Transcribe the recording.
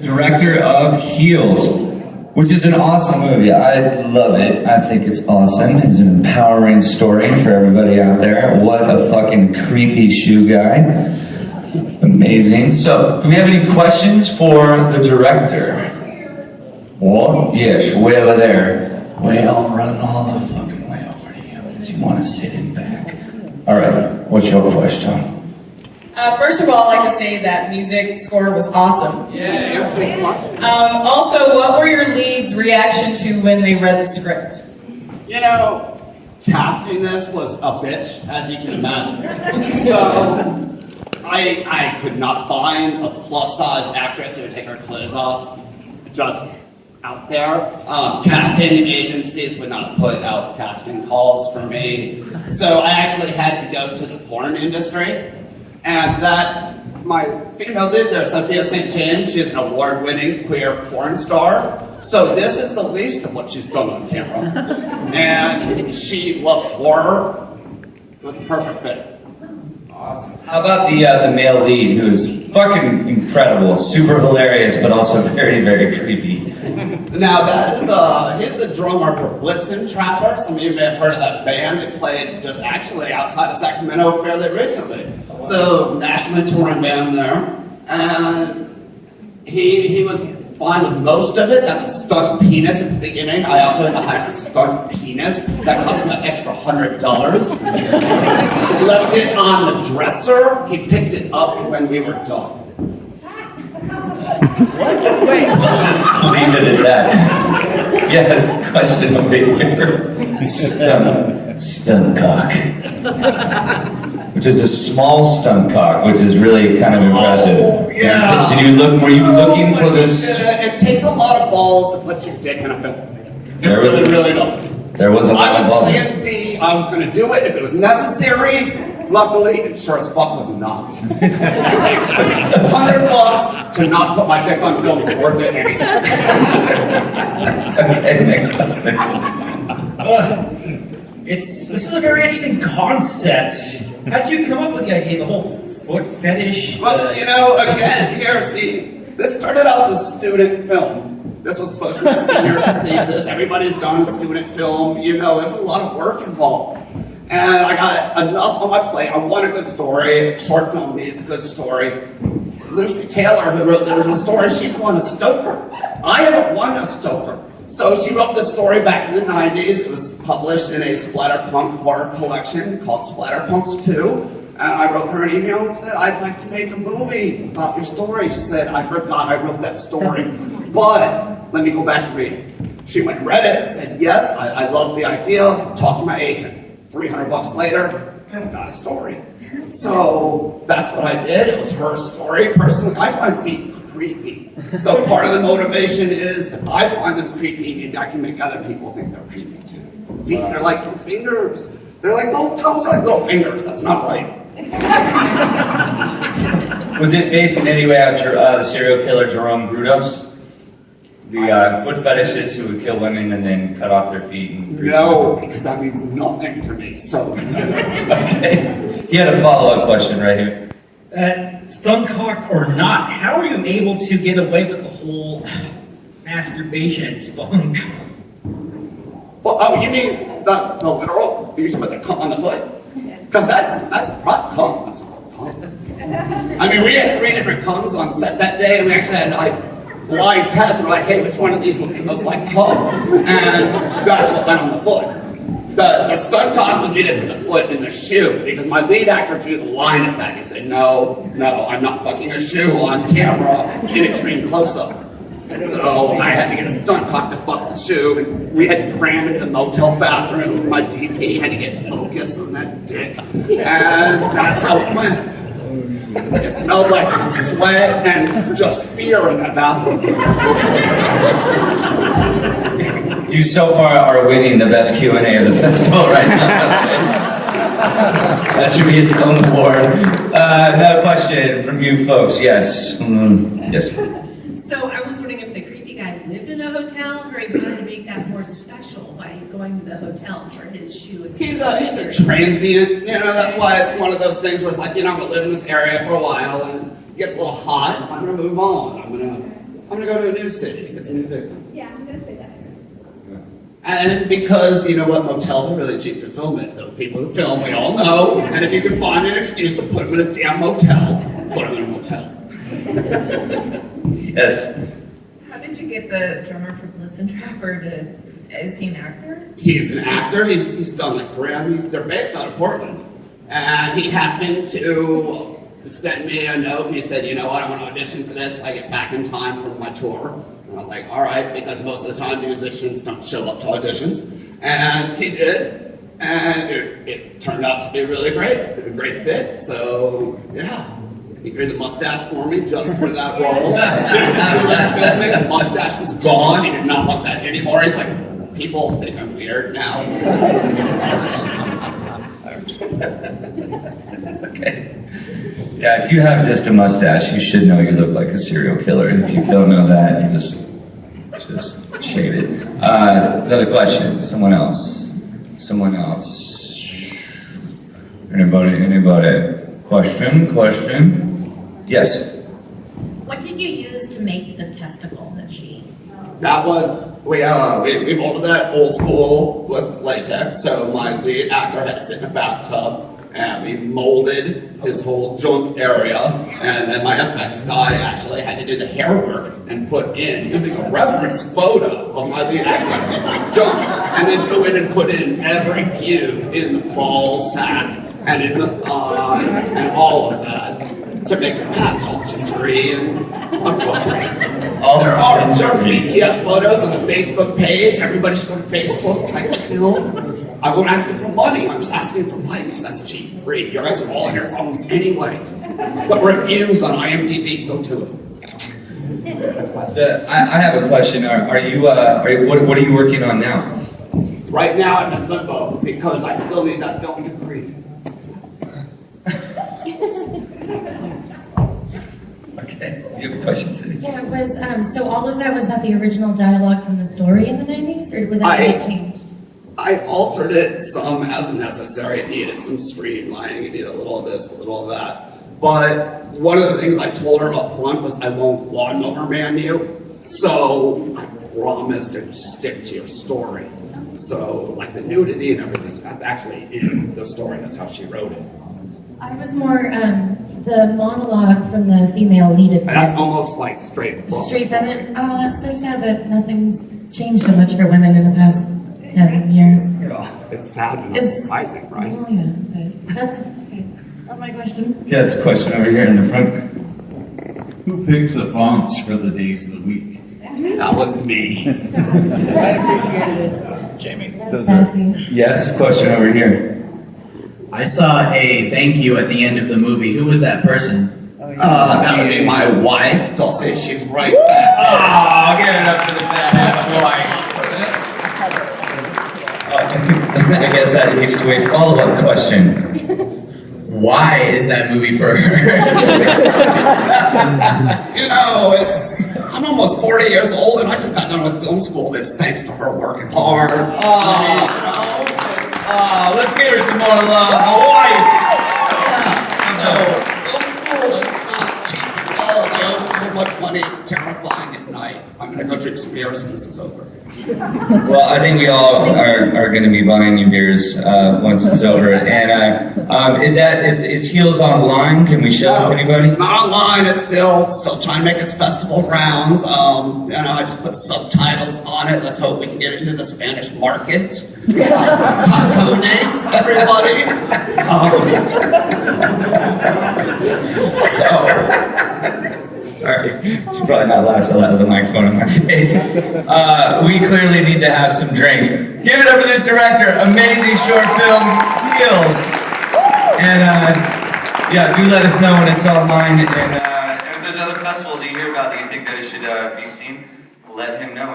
Director of Heels, which is an awesome movie. I love it. I think it's awesome. It's an empowering story for everybody out there. What a fucking creepy shoe guy. Amazing. So, do we have any questions for the director? What? Yes, way over there. Wait, I'll run all the fucking way over to you because you want to sit in back. All right, what's your question? First of all, I can say that music score was awesome. Yeah. Also, what were your leads' reaction to when they read the script? You know, casting this was a bitch, as you can imagine. So, I could not find a plus-size actress who would take her clothes off just out there. Casting agencies would not put out casting calls for me. So I actually had to go to the porn industry. And that, my female lead there, Sophia St. James, she is an award-winning queer porn star. So this is the least of what she's done on camera. And she loves horror. It was a perfect fit. Awesome. How about the male lead, who is fucking incredible, super hilarious, but also very, very creepy? Now that is, he's the drummer for Blitzen Trapper. Some of you may have heard of that band. It played just actually outside of Sacramento fairly recently. So, nationally touring band there. And he was fine with most of it. That's a stunt penis at the beginning. I also had to hire a stunt penis. That cost me an extra $100. He left it on the dresser. He picked it up when we were done. What? Wait, we'll just leave it at that. Yes, question over here. Stunt cock. Which is a small stunt cock, which is really kind of impressive. Oh, yeah. Did you look? Were you looking for this? It takes a lot of balls to put your dick in a film. It really does. There was a lot of balls. I was Plan D. I was going to do it if it was necessary. Luckily, it sure as fuck was not. $100 to not put my dick on film is worth it anyway. Okay, next question. This is a very interesting concept. How did you come up with the idea, the whole foot fetish? Well, you know, again, here, see, this started out as a student film. This was supposed to be a senior thesis. Everybody's done a student film. You know, there's a lot of work involved. And I got enough on my plate. I want a good story. Short film needs a good story. Lucy Taylor, who wrote the original story, she's won a Stoker. I haven't won a Stoker. So she wrote this story back in the 90s. It was published in a splatterpunk horror collection called Splatterpunks 2. And I wrote her an email and said, I'd like to make a movie about your story. She said, I forgot I wrote that story, but let me go back and read it. She went and read it, said, yes, I love the idea. Talked to my agent. $300 later, I got a story. So that's what I did. It was her story. Personally, I find feet creepy. So part of the motivation is if I find them creepy, maybe I can make other people think they're creepy too. Feet are like the fingers. They're like little toes, like little fingers. That's not right. Was it based in any way on the serial killer Jerome Brudos? The foot fetishist who would kill women and then cut off their feet and No, because that means nothing to me. So okay. He had a follow-up question right here. Stunt cock or not, how are you able to get away with the whole masturbation and spunk? Well, oh, you mean the literal? You talking about the cum on the foot? Because that's a prop cum. That's a cum. I mean, we had 3 different cums on set that day, and we actually had like blind tests. And we're like, hey, which one of these looks the most like cum? And that's what went on the foot. The stunt cock was needed for the foot in the shoe because my lead actor drew the line at that. He said, no, I'm not fucking a shoe on camera in extreme close-up. So I had to get a stunt cock to fuck the shoe, and we had to cram into the motel bathroom. My DP had to get focused on that dick, and that's how it went. It smelled like sweat and just fear in that bathroom. You so far are winning the best Q&A of the festival right now. That should be its own award. Another question from you folks. Yes. Yes. So I was wondering if the creepy guy lived in a hotel, or he wanted to make that more special by going to the hotel for his shoe. He's a transient, you know, that's why it's one of those things where it's like, you know, I'm gonna live in this area for a while and it gets a little hot, I'm gonna move on. I'm I'm gonna go to a new city, get some new victim. Yeah, I'm gonna say that. And because, you know what, motels are really cheap to film it. The people who film, we all know. And if you can find an excuse to put them in a damn motel, put them in a motel. Yes. How did you get the drummer for Blitz and Trapper to? Is he an actor? He's an actor. He's done like Grammys. They're based out of Portland. And he happened to send me a note and he said, you know what, I'm going to audition for this if I get back in time for my tour. And I was like, all right, because most of the time musicians don't show up to auditions. And he did. And it turned out to be really great. A great fit. So, yeah. He grew the mustache for me just for that role. As soon as we were filming, the mustache was gone. He did not want that anymore. He's like, people think I'm weird now. Okay. Yeah, if you have just a mustache, you should know you look like a serial killer. If you don't know that, you just shave it. Another question. Someone else. Anybody? Question? Yes. What did you use to make the testicle that she? That was, we molded that old school with latex, so my lead actor had to sit in a bathtub, and we molded his whole junk area, and then my FX guy actually had to do the hair work and put in, using a reference photo of my lead actor's junk, and then go in and put in every pube in the ball sack, and in the thigh, and all of that, to make the patch all gingery and there are BTS photos on the Facebook page. Everybody should go to Facebook, like the film. I won't ask you for money. I'm just asking for likes. That's cheap, free. You guys are all on your phones anyway. Put reviews on IMDb. Go to it. I have a question. What are you working on now? Right now I'm in limbo because I still need that film degree. Okay. Do you have a question, Cindy? Yeah, it was, so all of that, was that the original dialogue from the story in the 90s, or was that really changed? I altered it some as necessary. It needed some streamlining. It needed a little of this, a little of that. But one of the things I told her up front was I won't lawnmower man you. So I promise to stick to your story. So like the nudity and everything, that's actually in the story. That's how she wrote it. I was more, the monologue from the female lead. And that's almost like straight from Straight from it? Oh, that's so sad that nothing's changed so much for women in the past 10 years. It's sad and It's surprising, right? Well, yeah, but that's, okay. That's my question. Yes, question over here in the front. Who picked the fonts for the days of the week? That was me. Jamie. That's sassy. Yes, question over here. I saw a thank you at the end of the movie. Who was that person? That would be my wife, Dulce. She's right back. Oh, give it up for the badass wife. I guess that leads to a follow-up question. Why is that movie for her? You know, I'm almost 40 years old and I just got done with film school. It's thanks to her working hard. Let's give her some more love. The wife. So, film school is not cheap. It's all about so much money. It's terrifying at night. I'm going to go drink some beer as soon as it's over. Well, I think we all are going to be buying you beers once it's over. And is Heels online? Can we show it to anybody? It's not online. It's still trying to make its festival rounds. I just put subtitles on it. Let's hope we can get it into the Spanish market. Tacones, everybody. All right, should probably not laugh so loud with the microphone in my face. We clearly need to have some drinks. Give it up for this director, amazing short film, Heels. And do let us know when it's online. And if there's other festivals you hear about that you think that it should be seen, let him know.